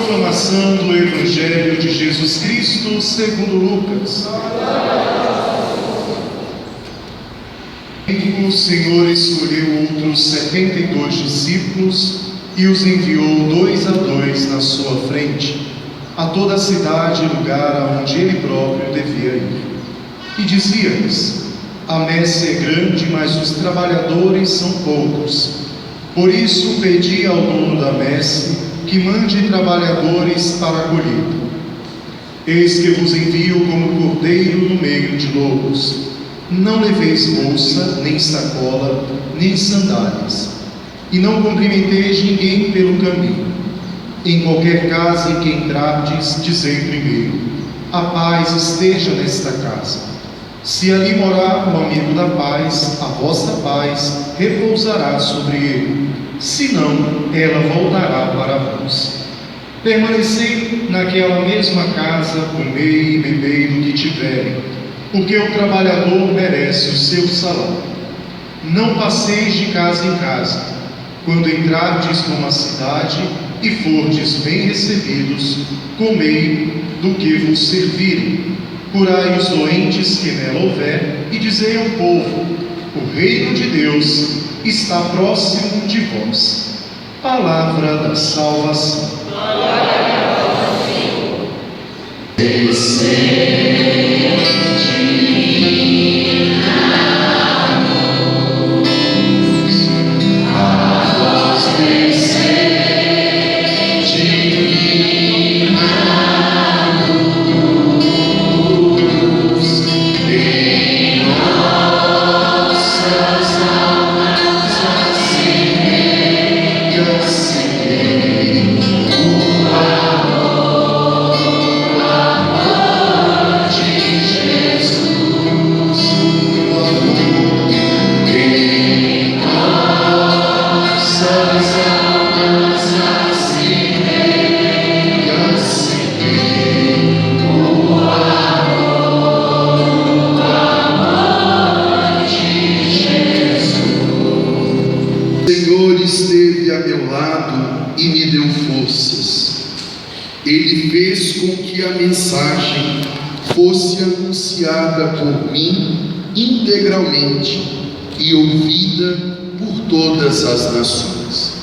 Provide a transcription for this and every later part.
Proclamação do Evangelho de Jesus Cristo segundo Lucas. O Senhor escolheu outros 72 discípulos e os enviou 2 a 2 na sua frente, a toda a cidade e lugar aonde ele próprio devia ir. E dizia-lhes: a messe é grande, mas os trabalhadores são poucos. Por isso pedi ao dono da messe que mande trabalhadores para a colheita. Eis que vos envio como cordeiro no meio de lobos. Não leveis bolsa, nem sacola, nem sandálias, e não cumprimenteis ninguém pelo caminho. Em qualquer casa em que entrardes, dizei primeiro: a paz esteja nesta casa. Se ali morar o amigo da paz, a vossa paz repousará sobre ele. Se não, ela voltará para vós. Permanecei naquela mesma casa, comei e bebei do que tiverem, porque o trabalhador merece o seu salário. Não passeis de casa em casa. Quando entrardes numa cidade e fordes bem recebidos, comei do que vos servirem. Curai os doentes que nela houver, e dizei ao povo: o reino de Deus está próximo de vós. Palavra da salvação. Glória a vós, Senhor. Esteve a meu lado e me deu forças. Ele fez com que a mensagem fosse anunciada por mim integralmente e ouvida por todas as nações.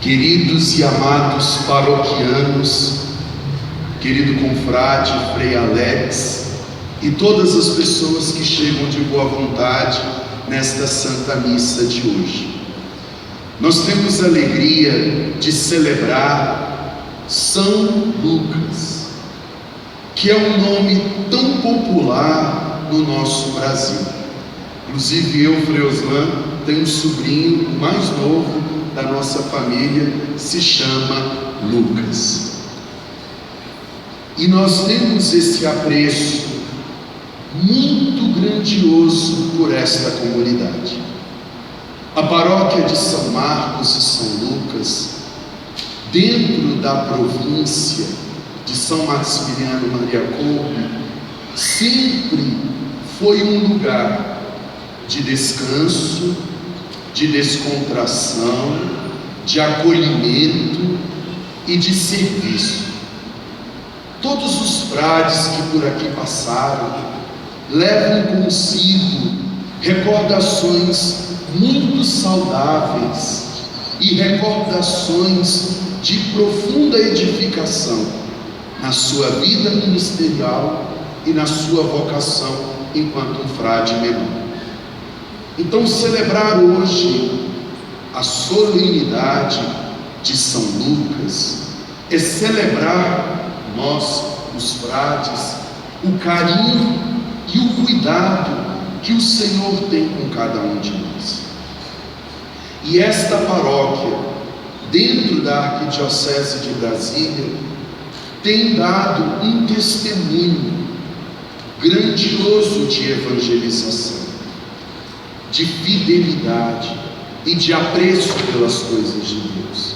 Queridos e amados paroquianos, querido confrade Frei Alex e todas as pessoas que chegam de boa vontade nesta Santa Missa de hoje, nós temos a alegria de celebrar São Lucas, que é um nome tão popular no nosso Brasil. Inclusive eu, Frei Oslan, tenho um sobrinho, o mais novo da nossa família, se chama Lucas. E nós temos esse apreço muito grandioso por esta comunidade. A paróquia de São Marcos e São Lucas, dentro da província de São Maximiliano Maria Kolbe, sempre foi um lugar de descanso, de descontração, de acolhimento e de serviço. Todos os frades que por aqui passaram levam consigo recordações muito saudáveis e recordações de profunda edificação na sua vida ministerial e na sua vocação enquanto um frade menor. Então, celebrar hoje a solenidade de São Lucas é celebrar nós, os frades, o carinho e o cuidado que o Senhor tem com cada um de nós. E esta paróquia, dentro da Arquidiocese de Brasília, tem dado um testemunho grandioso de evangelização, de fidelidade e de apreço pelas coisas de Deus.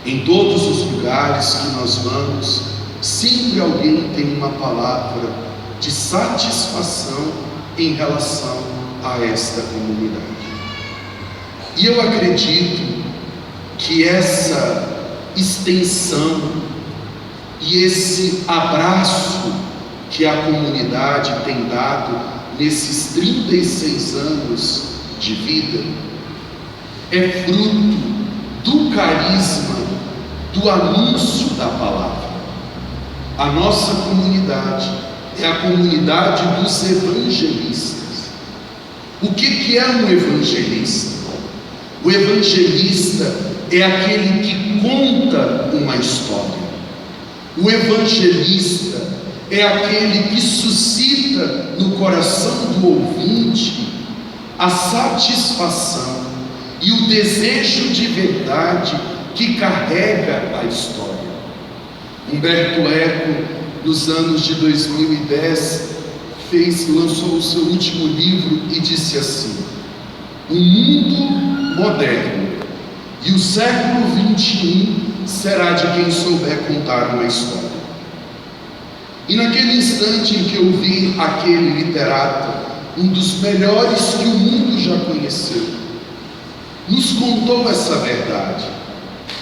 Em todos os lugares que nós vamos, sempre alguém tem uma palavra de satisfação em relação a esta comunidade. E eu acredito que essa extensão e esse abraço que a comunidade tem dado nesses 36 anos de vida é fruto do carisma, do anúncio da palavra. A nossa comunidade é a comunidade dos evangelistas. O que é um evangelista? O evangelista é aquele que conta uma história. O evangelista é aquele que suscita no coração do ouvinte a satisfação e o desejo de verdade que carrega a história. Humberto Eco, nos anos de 2010, lançou o seu último livro e disse assim: o mundo moderno e o século XXI será de quem souber contar uma história. E naquele instante em que eu vi aquele literato, um dos melhores que o mundo já conheceu, nos contou essa verdade.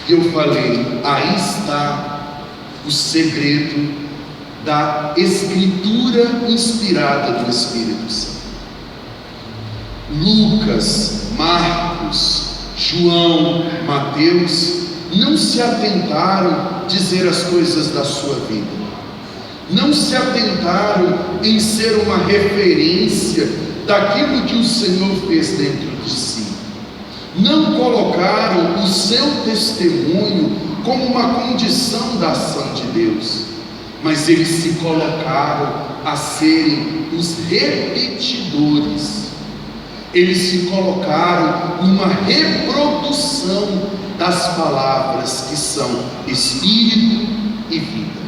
E eu falei: aí está o segredo da escritura inspirada do Espírito Santo. Lucas, Marcos, João, Mateus não se atentaram a dizer as coisas da sua vida, não se atentaram em ser uma referência daquilo que o Senhor fez dentro de si, não colocaram o seu testemunho como uma condição da ação de Deus, mas eles se colocaram a serem os repetidores, eles se colocaram numa reprodução das palavras que são Espírito e vida.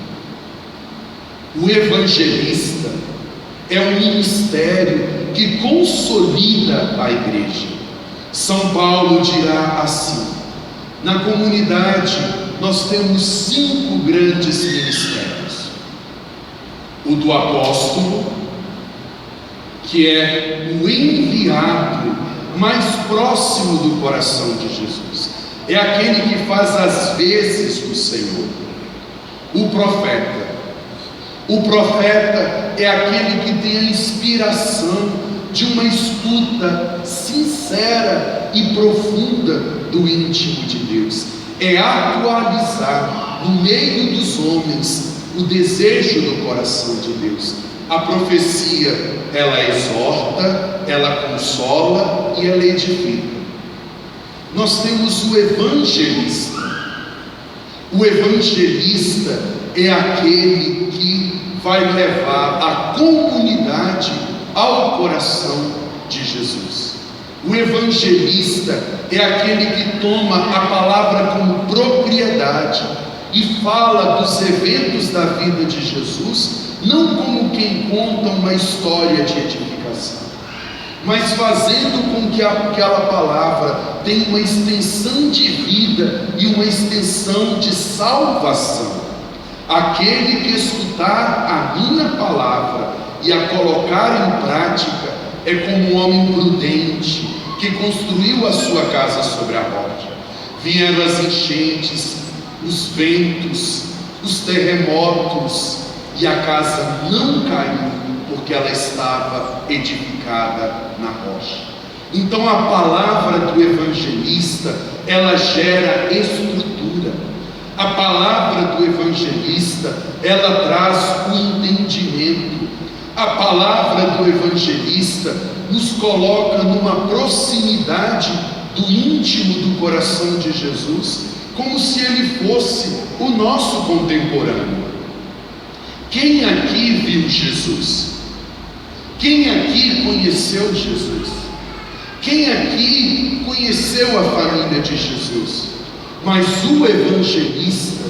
O evangelista é um ministério que consolida a igreja. São Paulo dirá assim: na comunidade nós temos 5 grandes ministérios. O do apóstolo, que é o enviado mais próximo do coração de Jesus, é aquele que faz as vezes do Senhor. O profeta é aquele que tem a inspiração de uma escuta sincera e profunda do íntimo de Deus, é atualizar no meio dos homens o desejo do coração de Deus. A profecia, ela exorta, ela consola e ela edifica. Nós temos o evangelista. O evangelista é aquele que vai levar a comunidade ao coração de Jesus. O evangelista é aquele que toma a palavra como propriedade e fala dos eventos da vida de Jesus, não como quem conta uma história de edificação, mas fazendo com que aquela palavra tenha uma extensão de vida e uma extensão de salvação. Aquele que escutar a minha palavra e a colocar em prática é como um homem prudente que construiu a sua casa sobre a rocha. Vieram as enchentes, os ventos, os terremotos, e a casa não caiu, porque ela estava edificada na rocha. Então a palavra do evangelista, ela gera estrutura. A palavra do evangelista, ela traz o entendimento. A palavra do evangelista nos coloca numa proximidade do íntimo do coração de Jesus, como se ele fosse o nosso contemporâneo. Quem aqui viu Jesus? Quem aqui conheceu Jesus? Quem aqui conheceu a família de Jesus? Mas o evangelista,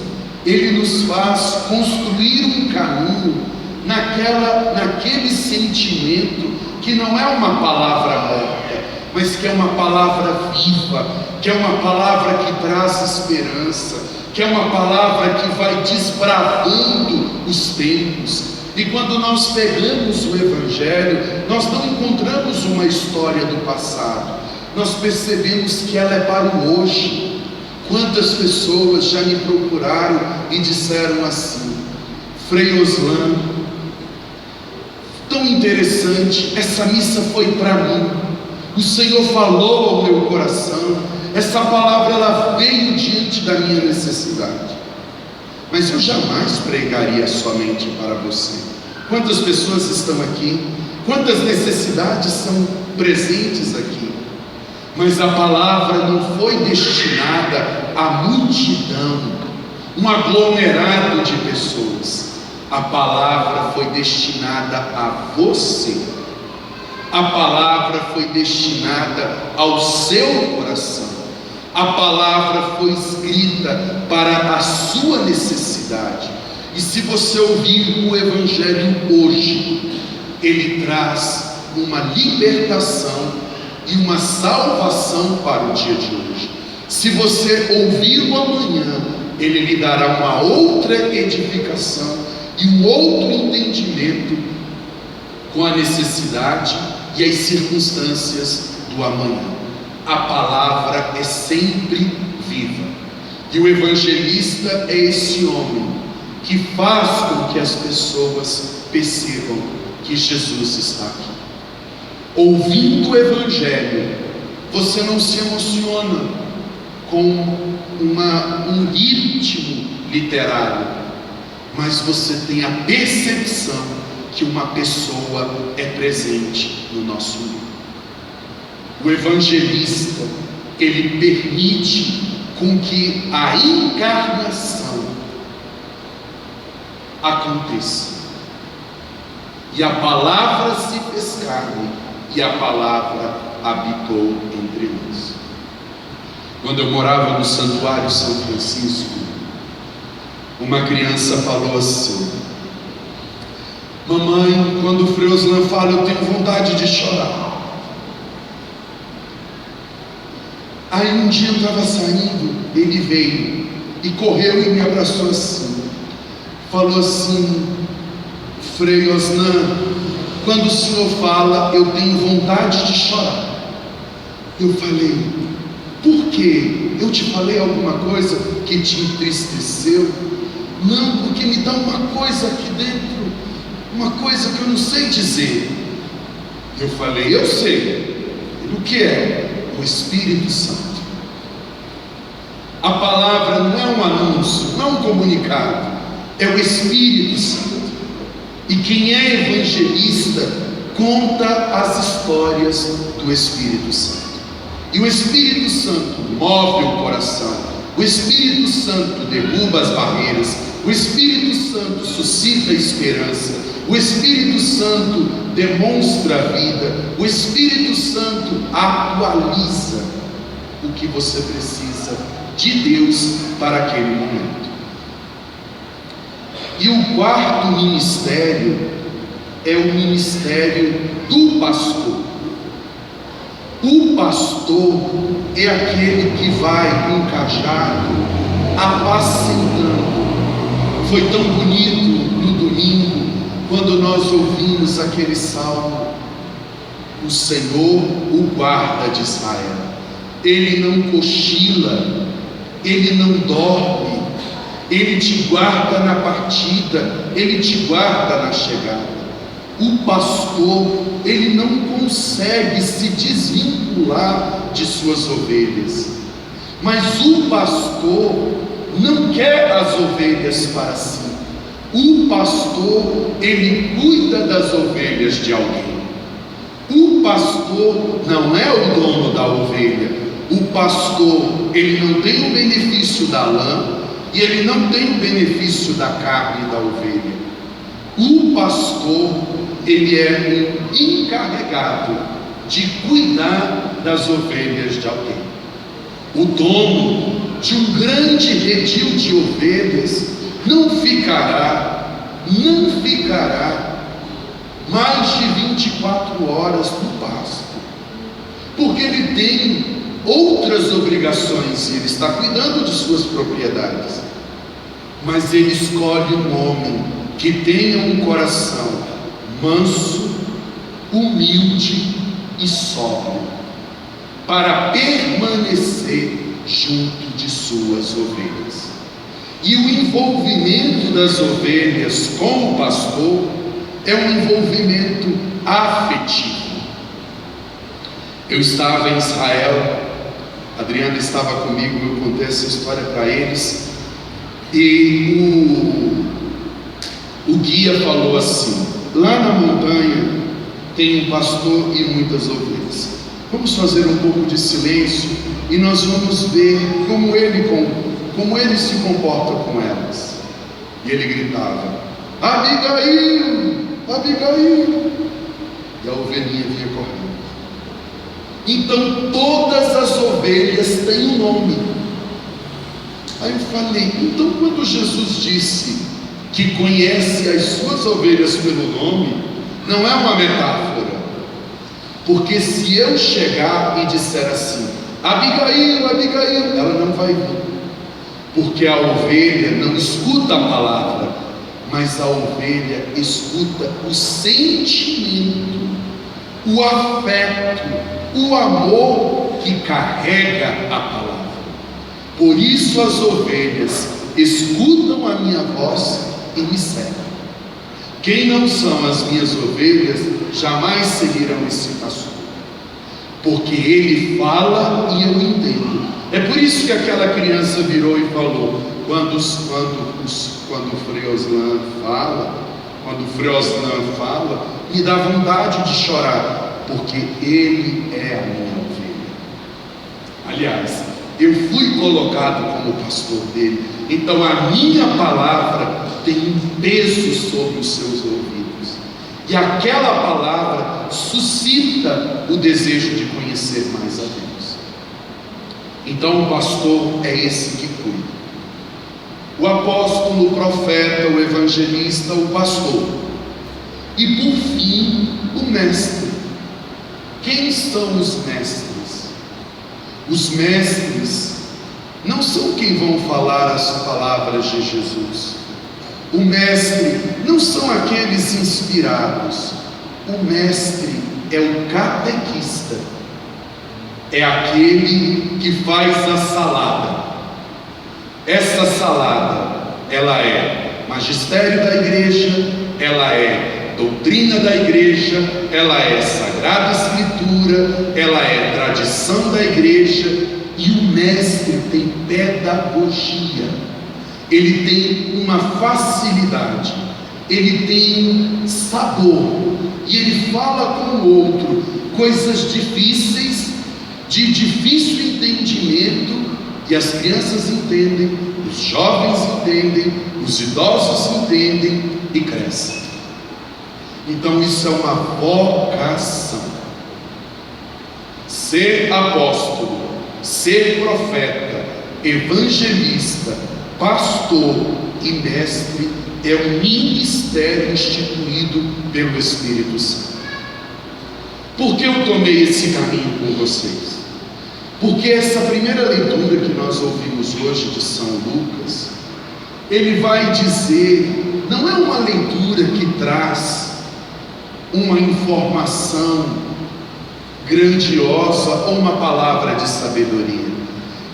ele nos faz construir um caminho naquele sentimento que não é uma palavra morta, mas que é uma palavra viva, que é uma palavra que traz esperança, que é uma palavra que vai desbravando os tempos. E quando nós pegamos o Evangelho, nós não encontramos uma história do passado, nós percebemos que ela é para o hoje, Quantas pessoas já me procuraram e disseram assim: Frei Oslan, tão interessante, essa missa foi para mim, o Senhor falou ao meu coração, essa palavra ela veio diante da minha necessidade. Mas eu jamais pregaria somente para você. Quantas pessoas estão aqui? Quantas necessidades são presentes aqui? Mas a palavra não foi destinada à multidão, um aglomerado de pessoas. A palavra foi destinada a você. A palavra foi destinada ao seu coração. A palavra foi escrita para a sua necessidade. E se você ouvir o Evangelho hoje, ele traz uma libertação e uma salvação para o dia de hoje. Se você ouvi-lo amanhã, ele lhe dará uma outra edificação e um outro entendimento com a necessidade e as circunstâncias do amanhã. A palavra é sempre viva, e o evangelista é esse homem que faz com que as pessoas percebam que Jesus está aqui. Ouvindo o evangelho, você não se emociona com um ritmo literário, mas você tem a percepção que uma pessoa é presente no nosso meio. O evangelista, ele permite com que a encarnação aconteça, e a palavra se fez carne, e a palavra habitou entre nós. Quando eu morava no Santuário São Francisco, uma criança falou assim: mamãe, quando o Frei Oslan fala, eu tenho vontade de chorar. Aí um dia eu estava saindo, ele veio e correu e me abraçou assim, falou assim: Frei Oslan, quando o senhor fala, eu tenho vontade de chorar. Eu falei: por quê? Eu te falei alguma coisa que te entristeceu? Não, porque me dá uma coisa aqui dentro, uma coisa que eu não sei dizer. Eu falei: eu sei. O que é? O Espírito Santo. A palavra não é um anúncio, não é um comunicado, é o Espírito Santo. E quem é evangelista conta as histórias do Espírito Santo. E o Espírito Santo move o coração, o Espírito Santo derruba as barreiras, o Espírito Santo suscita a esperança, o Espírito Santo demonstra a vida, o Espírito Santo atualiza o que você precisa de Deus para aquele momento. E o quarto ministério é o ministério do pastor. O pastor é aquele que vai com o cajado apacentando. Foi tão bonito no domingo, quando nós ouvimos aquele salmo: o Senhor, o guarda de Israel, ele não cochila, ele não dorme, ele te guarda na partida, ele te guarda na chegada. O pastor, ele não consegue se desvincular de suas ovelhas, mas o pastor não quer as ovelhas para si. O pastor, ele cuida das ovelhas de alguém. O pastor não é o dono da ovelha. O pastor, ele não tem o benefício da lã e ele não tem o benefício da carne da ovelha. O pastor, ele é um encarregado de cuidar das ovelhas de alguém. O dono de um grande redil de ovelhas não ficará mais de 24 horas no pasto, porque ele tem outras obrigações e ele está cuidando de suas propriedades. Mas ele escolhe um homem que tenha um coração manso, humilde e sóbrio, para permanecer junto de suas ovelhas. E o envolvimento das ovelhas com o pastor é um envolvimento afetivo. Eu estava em Israel, a Adriana estava comigo, eu contei essa história para eles, e o guia falou assim: lá na montanha tem um pastor e muitas ovelhas. Vamos fazer um pouco de silêncio e nós vamos ver como ele se comporta com elas. E ele gritava: Abigail, Abigail, e a ovelhinha vinha correndo. Então todas as ovelhas têm um nome. Aí eu falei: então quando Jesus disse que conhece as suas ovelhas pelo nome, não é uma metáfora, porque se eu chegar e disser assim: Abigail, Abigail, ela não vai vir, porque a ovelha não escuta a palavra, mas a ovelha escuta o sentimento, o afeto, o amor que carrega a palavra. Por isso as ovelhas escutam a minha voz e me seguem. Quem não são as minhas ovelhas jamais seguirão esse pastor, porque ele fala e eu entendo. É por isso que aquela criança virou e falou: quando o Frei Oslan fala, me dá vontade de chorar, porque ele é a minha ovelha. Aliás, eu fui colocado como pastor dele, então a minha palavra tem um peso sobre os seus ouvidos, e aquela palavra suscita o desejo de conhecer mais a Deus. Então o pastor é esse que cuida. O apóstolo, o profeta, o evangelista, o pastor. E por fim, o mestre. Quem são os mestres? Os mestres não são quem vão falar as palavras de Jesus. O mestre não são aqueles inspirados. O mestre é o catequista. É aquele que faz a salada. Essa salada, ela é magistério da igreja, ela é doutrina da igreja, ela é sagrada escritura, ela é tradição da igreja, e o mestre tem pedagogia, ele tem uma facilidade, ele tem sabor, e ele fala com o outro coisas difíceis, de difícil entendimento, e as crianças entendem, os jovens entendem, os idosos entendem e crescem. Então isso é uma vocação. Ser apóstolo, ser profeta, evangelista, pastor e mestre é um ministério instituído pelo Espírito Santo. Por que eu tomei esse caminho com vocês? Porque essa primeira leitura que nós ouvimos hoje de São Lucas, ele vai dizer, não é uma leitura que traz uma informação grandiosa ou uma palavra de sabedoria.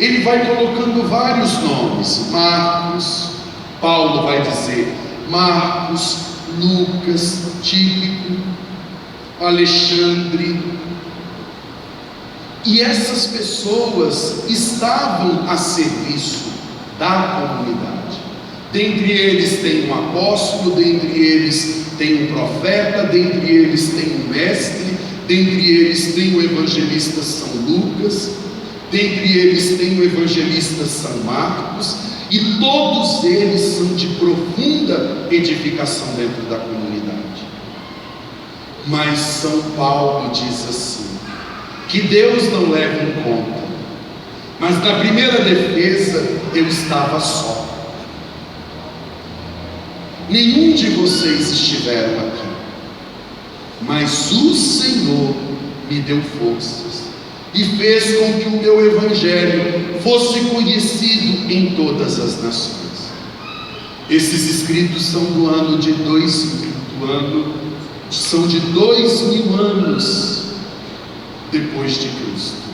Ele vai colocando vários nomes: Marcos, Paulo vai dizer Marcos, Lucas, Tíquico, Alexandre. E essas pessoas estavam a serviço da comunidade. Dentre eles tem um apóstolo, dentre eles tem um profeta, dentre eles tem um mestre, dentre eles tem o evangelista São Lucas, dentre eles tem o evangelista São Marcos, e todos eles são de profunda edificação dentro da comunidade. Mas São Paulo diz assim, que Deus não leva em conta, mas na primeira defesa eu estava só. Nenhum de vocês estiveram aqui, mas o Senhor me deu forças e fez com que o meu evangelho fosse conhecido em todas as nações. Esses escritos são do ano de 2000, são de 2000 anos depois de Cristo.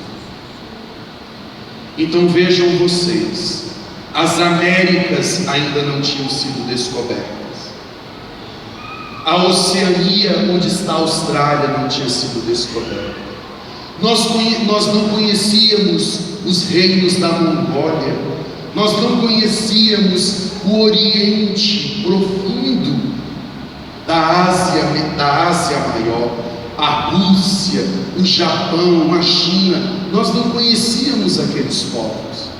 Então vejam vocês, as Américas ainda não tinham sido descobertas. A Oceania, onde está a Austrália, não tinha sido descoberta. Nós não conhecíamos os reinos da Mongólia, nós não conhecíamos o Oriente profundo da Ásia Maior, a Rússia, o Japão, a China. Nós não conhecíamos aqueles povos.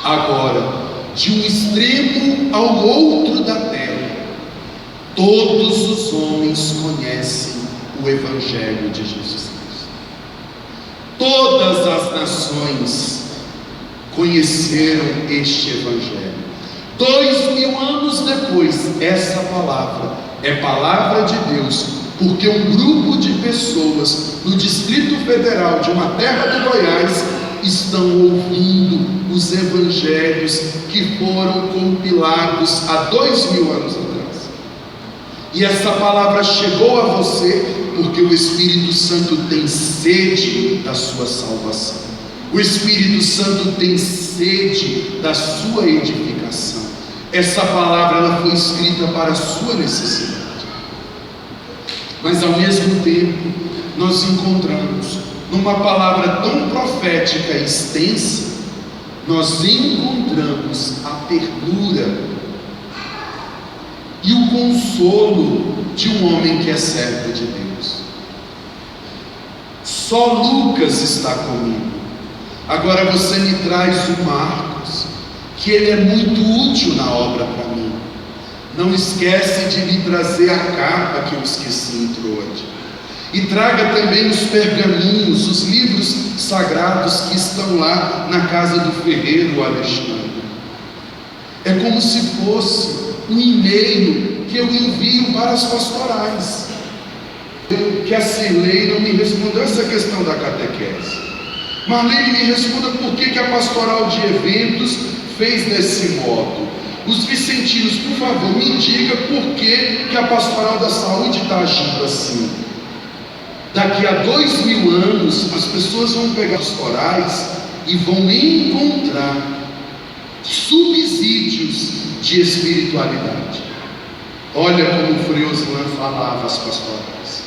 Agora, de um extremo ao outro da terra, todos os homens conhecem o Evangelho de Jesus Cristo. Todas as nações conheceram este Evangelho. 2000 anos depois, essa palavra é palavra de Deus, porque um grupo de pessoas no Distrito Federal de uma terra do Goiás estão ouvindo os evangelhos que foram compilados há 2000 anos atrás. E essa palavra chegou a você porque o Espírito Santo tem sede da sua salvação. O Espírito Santo tem sede da sua edificação. Essa palavra ela foi escrita para a sua necessidade. Mas ao mesmo tempo, nós encontramos numa palavra tão profética e extensa, nós encontramos a ternura e o consolo de um homem que é servo de Deus. Só Lucas está comigo. Agora você me traz o Marcos, que ele é muito útil na obra para mim. Não esquece de me trazer a capa que eu esqueci em Troade. E traga também os pergaminhos, os livros sagrados que estão lá na casa do ferreiro Alexandre. É como se fosse um e-mail que eu envio para as pastorais. Que a Cirlei não me respondeu essa questão da catequese. Marlene, me responda por que a pastoral de eventos fez desse modo. Os vicentinos, por favor, me diga por que a pastoral da saúde está agindo assim. Daqui a 2000 anos, as pessoas vão pegar os pastorais e vão encontrar subsídios de espiritualidade. Olha como o Frei Oslan falava às pastorais.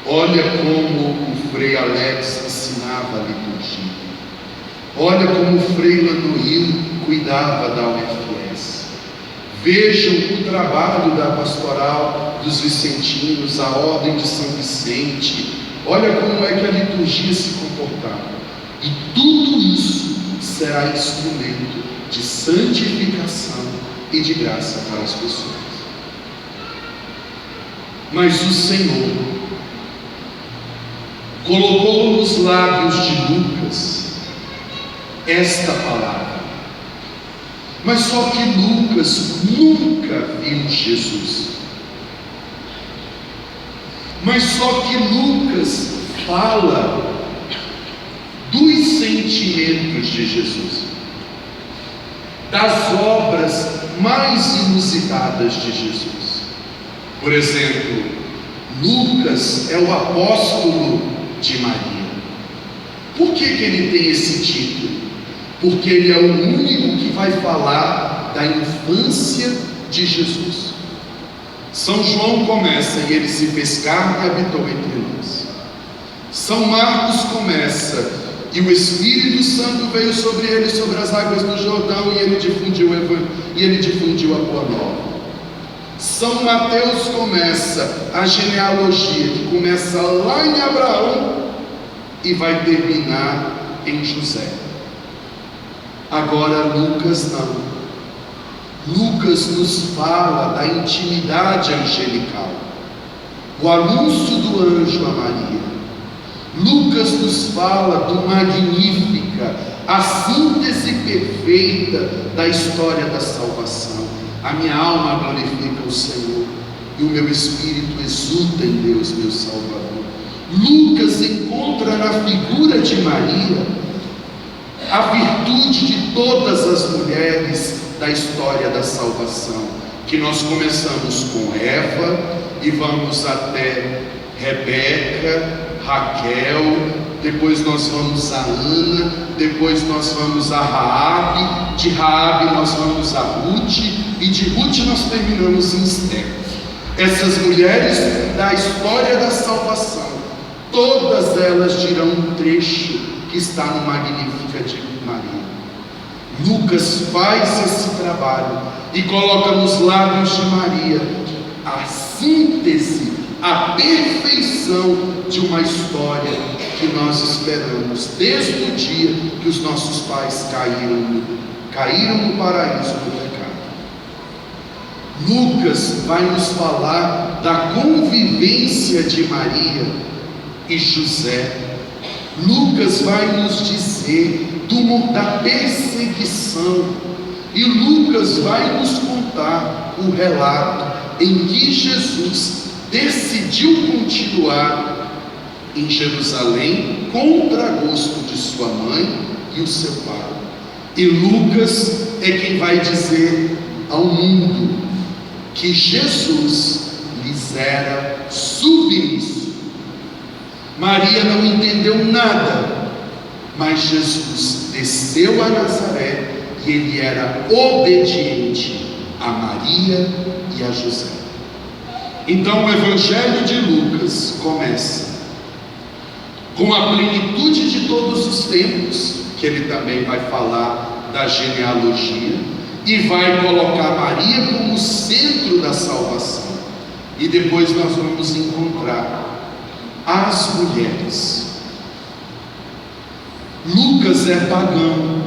Olha como o Frei Alex ensinava a liturgia. Olha como o Frei Lanoil cuidava da UFS. Vejam o trabalho da pastoral dos vicentinos, a ordem de São Vicente. Olha como é que a liturgia se comportava. E tudo isso será instrumento de santificação e de graça para as pessoas. Mas o Senhor colocou nos lábios de Lucas esta palavra. Mas só que Lucas nunca viu Jesus. Mas só que Lucas fala dos sentimentos de Jesus, das obras mais inusitadas de Jesus. Por exemplo, Lucas é o apóstolo de Maria. Por que ele tem esse título? Porque ele é o único que vai falar da infância de Jesus. São João começa, e ele se fez carne e habitou entre nós. São Marcos começa, e o Espírito Santo veio sobre ele, sobre as águas do Jordão, e ele difundiu a boa nova. São Mateus começa a genealogia, que começa lá em Abraão e vai terminar em José. Agora Lucas não. Lucas nos fala da intimidade angelical, o anúncio do anjo a Maria. Lucas nos fala do Magnífica, a síntese perfeita da história da salvação. A minha alma glorifica o Senhor, e o meu espírito exulta em Deus, meu Salvador. Lucas encontra na figura de Maria a virtude de todas as mulheres da história da salvação, que nós começamos com Eva e vamos até Rebeca, Raquel, depois nós vamos a Ana, depois nós vamos a Raabe, de Raabe nós vamos a Ruth, e de Ruth nós terminamos em Esther. Essas mulheres da história da salvação, todas elas dirão um trecho que está no Magnífica de Maria. Lucas faz esse trabalho e coloca nos lábios de Maria a síntese, a perfeição de uma história que nós esperamos desde o dia que os nossos pais caíram no paraíso do pecado. Lucas vai nos falar da convivência de Maria e José. Lucas vai nos dizer da perseguição, e Lucas vai nos contar o relato em que Jesus decidiu continuar em Jerusalém contra gosto de sua mãe e o seu pai. E Lucas é quem vai dizer ao mundo que Jesus lhes era submisso. Maria não entendeu nada, mas Jesus desceu a Nazaré e ele era obediente a Maria e a José. Então o Evangelho de Lucas começa com a plenitude de todos os tempos, que ele também vai falar da genealogia, e vai colocar Maria como centro da salvação. E depois nós vamos encontrar as mulheres. Lucas é pagão,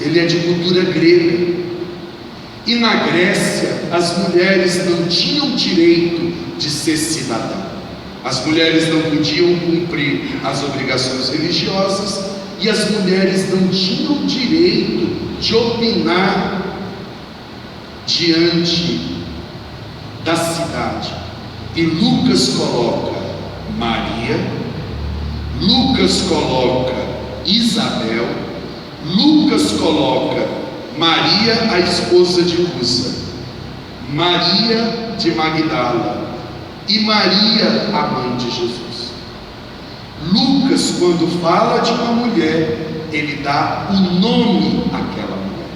ele é de cultura grega, e na Grécia as mulheres não tinham direito de ser cidadã. As mulheres não podiam cumprir as obrigações religiosas, e as mulheres não tinham direito de opinar diante da cidade. E Lucas coloca Maria, Lucas coloca Isabel, Lucas coloca Maria, a esposa de Cusa, Maria de Magdala e Maria, a mãe de Jesus. Lucas, quando fala de uma mulher, ele dá o nome àquela mulher.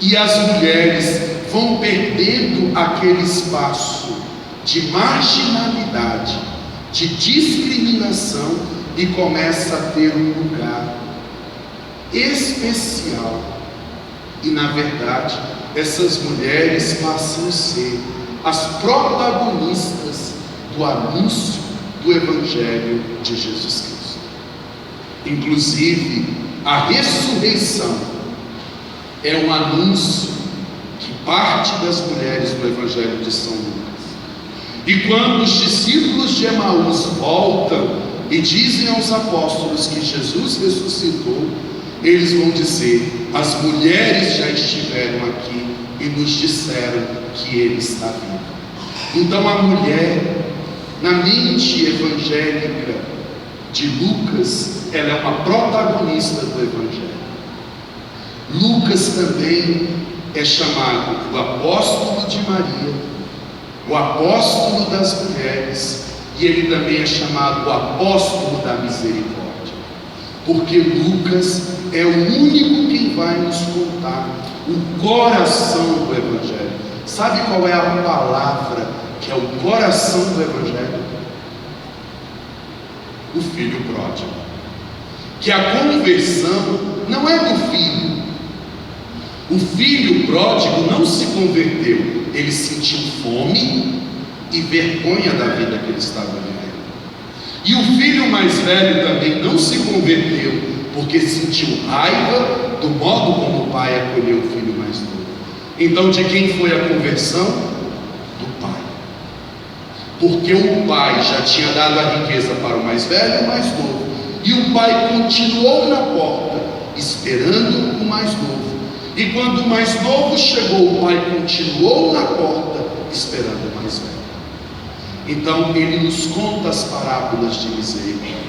E as mulheres vão perdendo aquele espaço de marginalidade, de discriminação, e começa a ter um lugar especial. E na verdade, essas mulheres passam a ser as protagonistas do anúncio do Evangelho de Jesus Cristo. Inclusive, a ressurreição é um anúncio que parte das mulheres do Evangelho de São Lucas. E quando os discípulos de Emaús voltam e dizem aos apóstolos que Jesus ressuscitou, eles vão dizer: as mulheres já estiveram aqui e nos disseram que ele está vivo. Então a mulher, na mente evangélica de Lucas, ela é uma protagonista do Evangelho. Lucas também é chamado o apóstolo de Maria, o apóstolo das mulheres, e ele também é chamado o apóstolo da misericórdia, porque Lucas é o único quem vai nos contar o coração do Evangelho. Sabe qual é a palavra que é o coração do Evangelho? O filho pródigo. Que a conversão não é do filho. O filho pródigo não se converteu, ele sentiu fome e vergonha da vida que ele estava vivendo. E o filho mais velho também não se converteu, porque sentiu raiva do modo como o pai acolheu o filho mais novo. Então, de quem foi a conversão? Do pai. Porque o pai já tinha dado a riqueza para o mais velho e o mais novo, e o pai continuou na porta, esperando o mais novo. E quando o mais novo chegou, o pai continuou na porta, esperando o mais velho. Então ele nos conta as parábolas de misericórdia.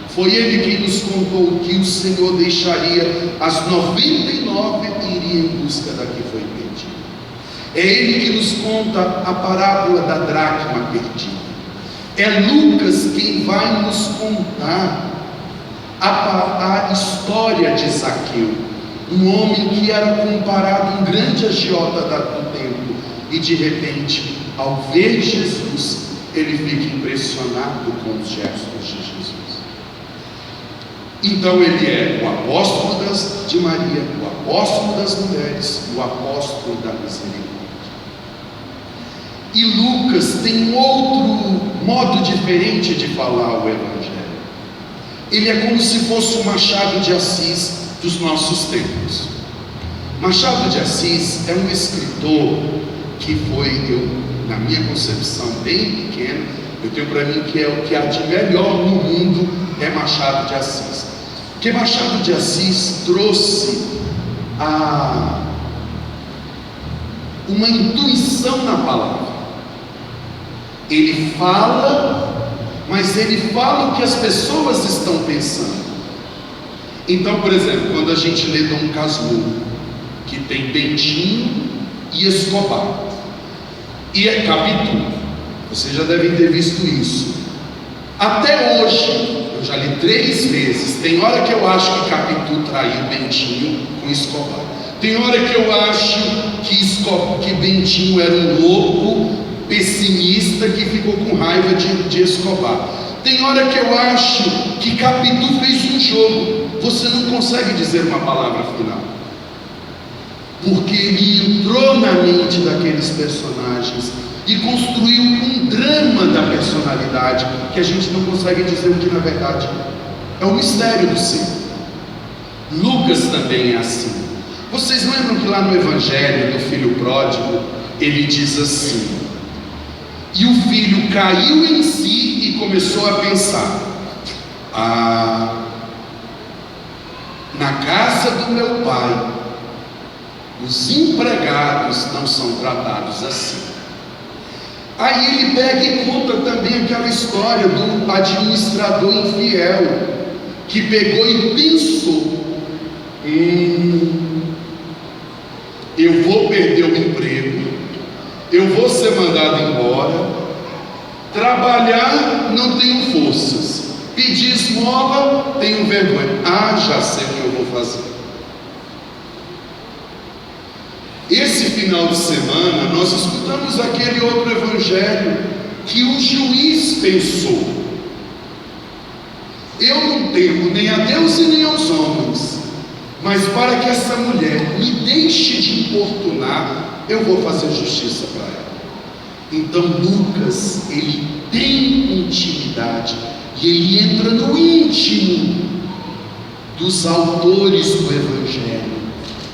Foi ele quem nos contou que o Senhor deixaria as 99 e iria em busca da que foi perdida. É ele que nos conta a parábola da dracma perdida. É Lucas quem vai nos contar a história de Zaqueu, um homem que era comparado um grande agiota do templo, e de repente, ao ver Jesus, ele fica impressionado com os gestos de Jesus. Então ele é o apóstolo de Maria, o apóstolo das mulheres, o apóstolo da misericórdia. E Lucas tem um outro modo diferente de falar o Evangelho. Ele é como se fosse o Machado de Assis dos nossos tempos. Machado de Assis é um escritor que foi, na minha concepção bem pequena, eu tenho para mim que é o que há de melhor no mundo é Machado de Assis. Porque Machado de Assis trouxe uma intuição na palavra. Ele fala, mas ele fala o que as pessoas estão pensando. Então, por exemplo, quando a gente lê Dom Casmurro, que tem Bentinho e Escobar, e é Capitu, vocês já devem ter visto isso. Até hoje, eu já li 3 vezes. Tem hora que eu acho que Capitu traiu Bentinho com Escobar. Tem hora que eu acho que Bentinho era um louco pessimista que ficou com raiva de Escobar. Tem hora que eu acho que Capitu fez um jogo. Você não consegue dizer uma palavra final, porque ele entrou na mente daqueles personagens e construiu um drama da personalidade que a gente não consegue dizer o que na verdade é o mistério do ser. Lucas também é assim. Vocês lembram que lá no Evangelho do filho pródigo, ele diz assim: e o filho caiu em si e começou a pensar: na casa do meu pai, os empregados não são tratados assim. Aí ele pega e conta também aquela história do administrador infiel, que pegou e pensou: eu vou perder o emprego, eu vou ser mandado embora, trabalhar não tenho forças, pedir esmola tenho vergonha. Já sei o que eu vou fazer. Esse final de semana nós escutamos aquele outro evangelho que o juiz pensou: eu não temo nem a Deus e nem aos homens, mas para que essa mulher me deixe de importunar, eu vou fazer justiça para ela. Então Lucas, ele tem intimidade e ele entra no íntimo dos autores do evangelho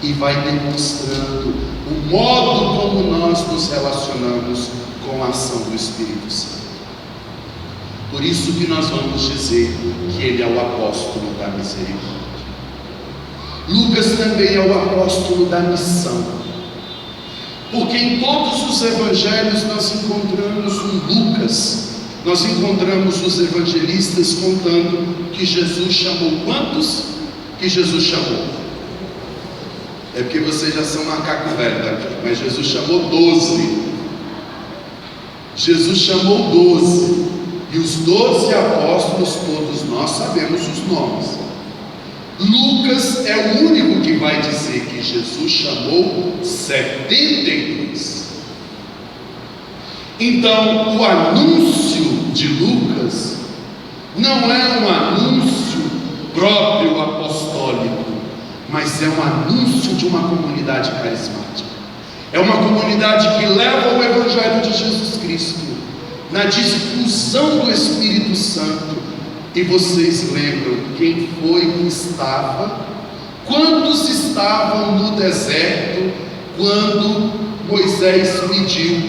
e vai demonstrando o modo como nós nos relacionamos com a ação do Espírito Santo. Por isso que nós vamos dizer que ele é o apóstolo da misericórdia. Lucas também é o apóstolo da missão, porque em todos os evangelhos nós encontramos um Lucas, nós encontramos os evangelistas contando que Jesus chamou quantos? Que Jesus chamou? É porque vocês já são macaco velho daqui, mas Jesus chamou 12. Jesus chamou 12, e os 12 apóstolos, todos nós sabemos os nomes. Lucas é o único que vai dizer que Jesus chamou 72. Então, o anúncio de Lucas não é um anúncio próprio apostólico, mas é um anúncio de uma comunidade carismática. É uma comunidade que leva o Evangelho de Jesus Cristo na difusão do Espírito Santo. E vocês lembram quem foi que estava? Quantos estavam no deserto quando Moisés pediu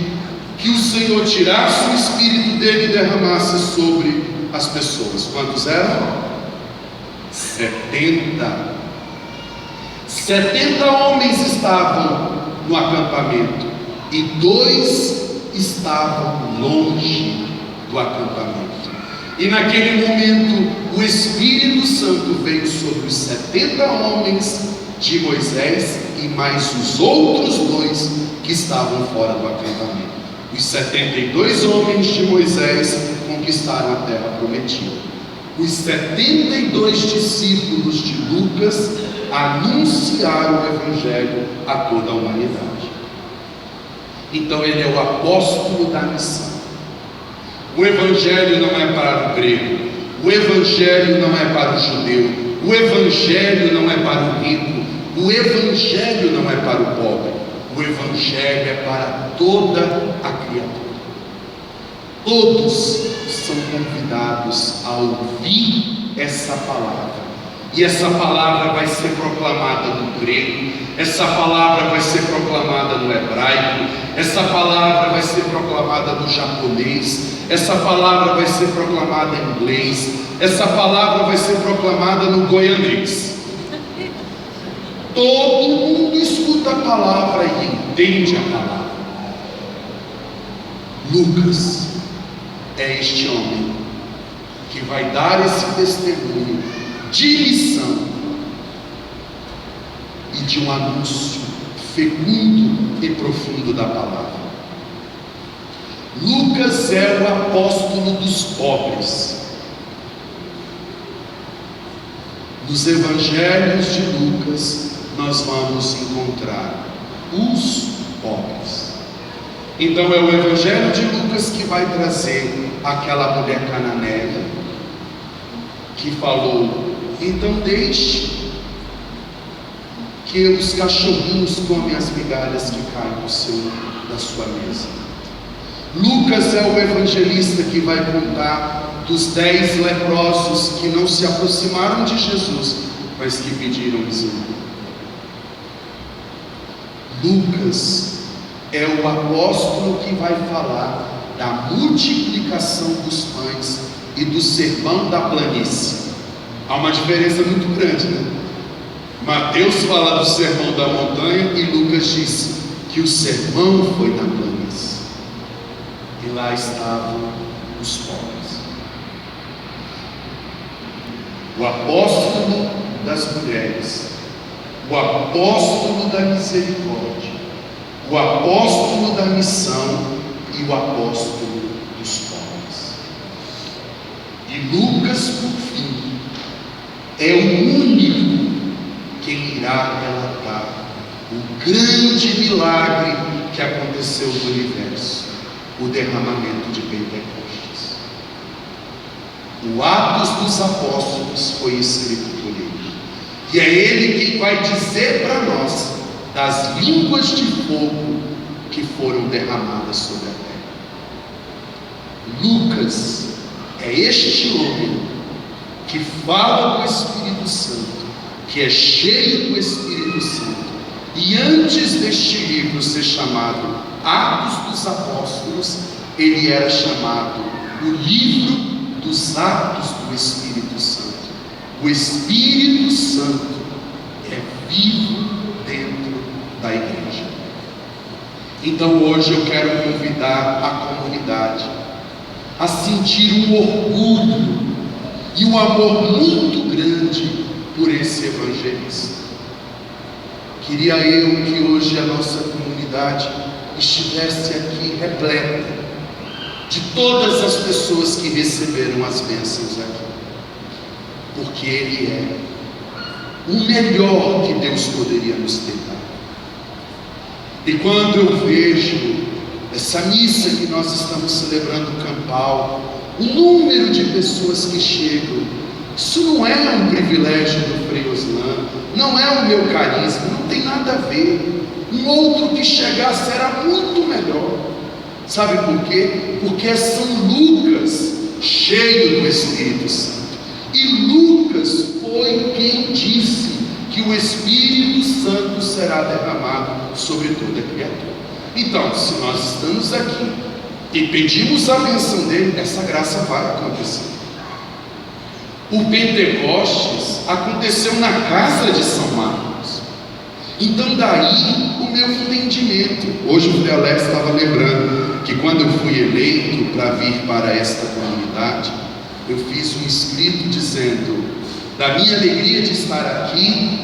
que o Senhor tirasse o Espírito dele e derramasse sobre as pessoas? Quantos eram? 70. 70 homens estavam no acampamento e 2 estavam longe do acampamento. E naquele momento o Espírito Santo veio sobre os 70 homens de Moisés e mais os outros 2 que estavam fora do acampamento. Os 72 homens de Moisés conquistaram a terra prometida. os 72 discípulos de Lucas anunciaram o Evangelho a toda a humanidade. Então ele é o apóstolo da missão. O Evangelho não é para o grego, o Evangelho não é para o judeu, o Evangelho não é para o rico, o Evangelho não é para o pobre, o Evangelho é para toda a criatura. Todos são convidados a ouvir essa palavra. E essa palavra vai ser proclamada no grego, essa palavra vai ser proclamada no hebraico, essa palavra vai ser proclamada no japonês, essa palavra vai ser proclamada em inglês, essa palavra vai ser proclamada no goianês. Todo mundo escuta a palavra e entende a palavra. Lucas é este homem que vai dar esse testemunho de lição e de um anúncio fecundo e profundo da palavra. Lucas é o apóstolo dos pobres. Nos evangelhos de Lucas nós vamos encontrar os pobres. Então é o evangelho de Lucas que vai trazer aquela mulher cananeia que falou: então deixe que os cachorrinhos comem as migalhas que caem da sua mesa. Lucas é o evangelista que vai contar dos 10 leprosos que não se aproximaram de Jesus, mas que pediram esmola. Lucas é o apóstolo que vai falar da multiplicação dos pães e do sermão da planície. Há uma diferença muito grande, né? Mateus fala do sermão da montanha e Lucas diz que o sermão foi na planície. E lá estavam os pobres. O apóstolo das mulheres, o apóstolo da misericórdia, o apóstolo da missão e o apóstolo dos pobres. E Lucas, por fim, é o único que irá relatar o grande milagre que aconteceu no universo, o derramamento de Pentecostes. O Atos dos Apóstolos foi escrito por ele, e é ele quem vai dizer para nós das línguas de fogo que foram derramadas sobre a terra. Lucas é este homem que fala do Espírito Santo, que é cheio do Espírito Santo, e antes deste livro ser chamado Atos dos Apóstolos, ele era chamado o livro dos Atos do Espírito Santo. O Espírito Santo é vivo dentro da igreja. Então hoje eu quero convidar a comunidade a sentir um orgulho e um amor muito grande por esse evangelista. Queria eu que hoje a nossa comunidade estivesse aqui repleta de todas as pessoas que receberam as bênçãos aqui, porque ele é o melhor que Deus poderia nos ter dado. E quando eu vejo essa missa que nós estamos celebrando campal, o número de pessoas que chegam, isso não é um privilégio do Frei Oslan, não é o meu carisma, não tem nada a ver. Um outro que chegasse era muito melhor. Sabe por quê? Porque é São Lucas cheio do Espírito Santo. E Lucas foi quem disse que o Espírito Santo será derramado sobre toda criatura. Então, se nós estamos aqui e pedimos a bênção dele, essa graça vai acontecer. O Pentecostes aconteceu na casa de São Marcos. Então daí o meu entendimento. Hoje o Frei Alex estava lembrando que quando eu fui eleito para vir para esta comunidade, eu fiz um escrito dizendo da minha alegria de estar aqui,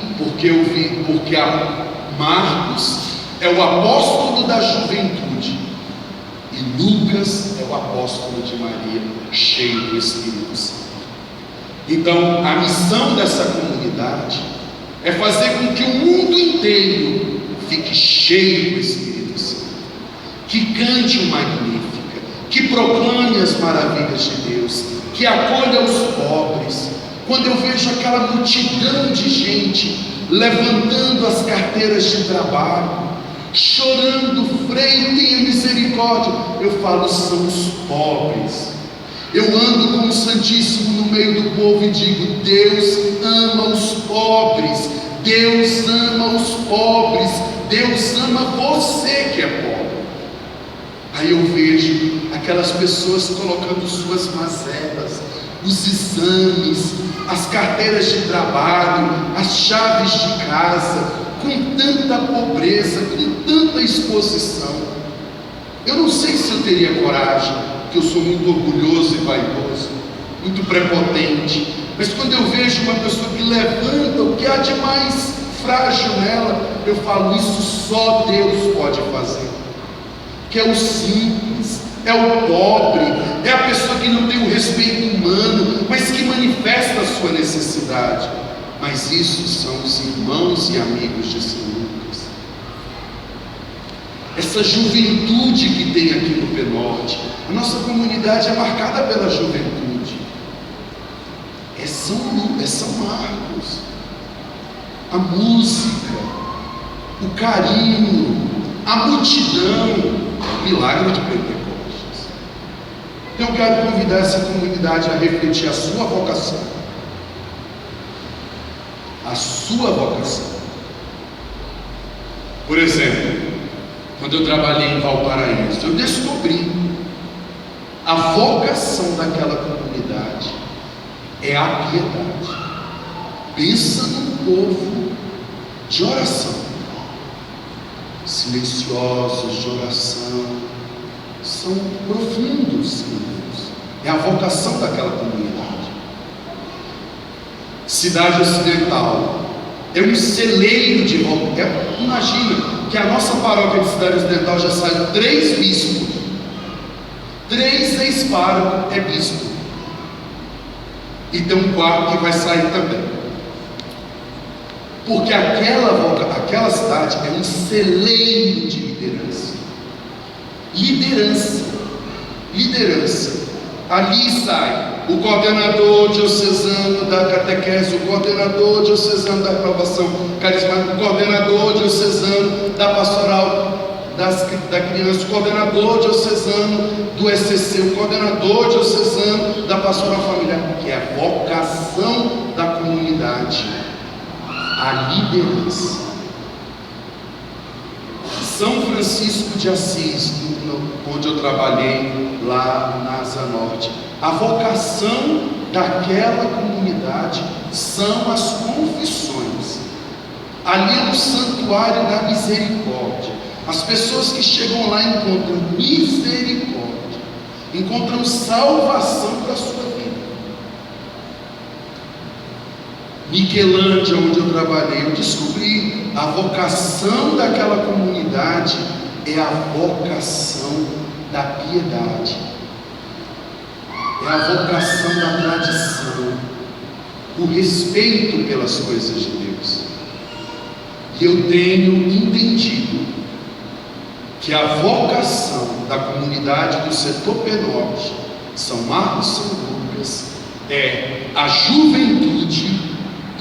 porque a Marcos é o apóstolo da juventude e Lucas é o apóstolo de Maria, cheio do Espírito Santo. Então, a missão dessa comunidade é fazer com que o mundo inteiro fique cheio do Espírito Santo, que cante o Magnífica, que proclame as maravilhas de Deus, que acolha os pobres. Quando eu vejo aquela multidão de gente levantando as carteiras de trabalho, chorando, Frei, tenha misericórdia, eu falo, são os pobres. Eu ando com o Santíssimo no meio do povo e digo, Deus ama os pobres, Deus ama os pobres, Deus ama você que é pobre. Aí eu vejo aquelas pessoas colocando suas mazelas, os exames, as carteiras de trabalho, as chaves de casa, com tanta pobreza, com tanta exposição. Eu não sei se eu teria coragem, porque eu sou muito orgulhoso e vaidoso, muito prepotente, mas quando eu vejo uma pessoa que levanta o que há de mais frágil nela, eu falo, isso só Deus pode fazer, que é o simples, é o pobre, é a pessoa que não tem o respeito humano, mas que manifesta a sua necessidade. Mas isso são os irmãos e amigos de São Lucas. Essa juventude que tem aqui no Penorte, a nossa comunidade é marcada pela juventude. É São Marcos, a música, o carinho, a multidão, o milagre de Pentecostes. Eu quero convidar essa comunidade a refletir a sua vocação. A sua vocação. Por exemplo, quando eu trabalhei em Valparaíso, eu descobri a vocação daquela comunidade é a piedade. Pensa num povo de oração, silenciosos de oração, são profundos em Deus. É a vocação daquela comunidade. Cidade Ocidental é um celeiro de volta. Imagina que a nossa paróquia de Cidade Ocidental já saiu 3 bispos, 3 ex-párocos é bispo, e tem um 4 que vai sair também, porque aquela cidade é um celeiro de liderança. Ali sai o coordenador diocesano da catequese, o coordenador diocesano da renovação carismática, o coordenador diocesano da pastoral da criança, o coordenador diocesano do ECC, o coordenador diocesano da pastoral familiar, que é a vocação da comunidade, a liderança. São Francisco de Assis, onde eu trabalhei lá na Asa Norte, a vocação daquela comunidade são as confissões. Ali é o santuário da misericórdia. As pessoas que chegam lá encontram misericórdia, encontram salvação para a sua vida. Miquelândia, onde eu trabalhei, eu descobri a vocação daquela comunidade é a vocação da piedade, é a vocação da tradição, o respeito pelas coisas de Deus. E eu tenho entendido que a vocação da comunidade do setor Penorte, São Marcos, São Lucas, é a juventude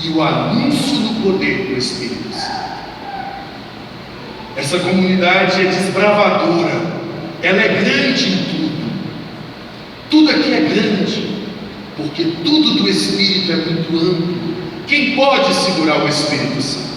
e o anúncio do poder do Espírito Santo. Essa comunidade é desbravadora, ela é grande em tudo aqui é grande, porque tudo do Espírito é muito amplo. Quem pode segurar o Espírito Santo?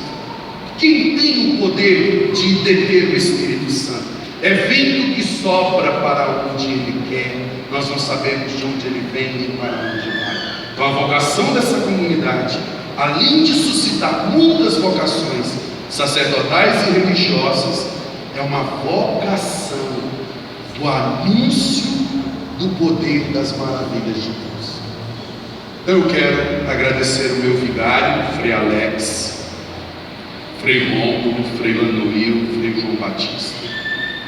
Quem tem o poder de deter o Espírito Santo? É vento que sopra para onde ele quer, nós não sabemos de onde ele vem nem para onde vai. Então a vocação dessa comunidade, além de suscitar muitas vocações sacerdotais e religiosas, é uma vocação do anúncio do poder das maravilhas de Deus. Então eu quero agradecer o meu vigário, Frei Alex, Frei Rômulo, Frei Lanoil, Frei João Batista,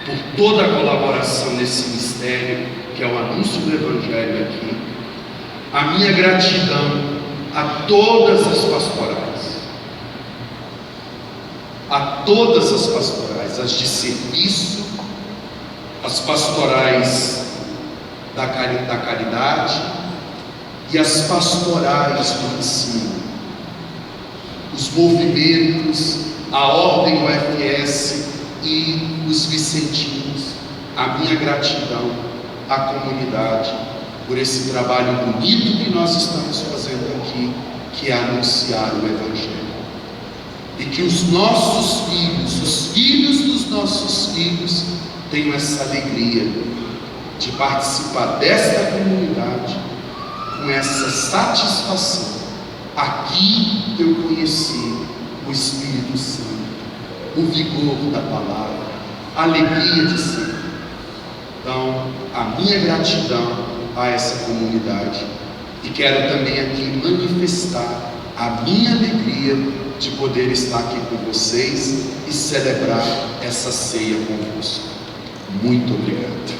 por toda a colaboração nesse mistério que é o anúncio do Evangelho aqui. A minha gratidão a todas as pastorais, as de serviço, as pastorais da caridade e as pastorais do ensino, os movimentos, a Ordem UFS e os vicentinos. A minha gratidão à comunidade por esse trabalho bonito que nós estamos fazendo aqui, que é anunciar o Evangelho. E que os nossos filhos, os filhos dos nossos filhos, tenham essa alegria de participar desta comunidade com essa satisfação. Aqui eu conheci o Espírito Santo, o vigor da palavra, a alegria de ser. Então, a minha gratidão a essa comunidade, e quero também aqui manifestar a minha alegria de poder estar aqui com vocês e celebrar essa ceia convosco. Muito obrigado.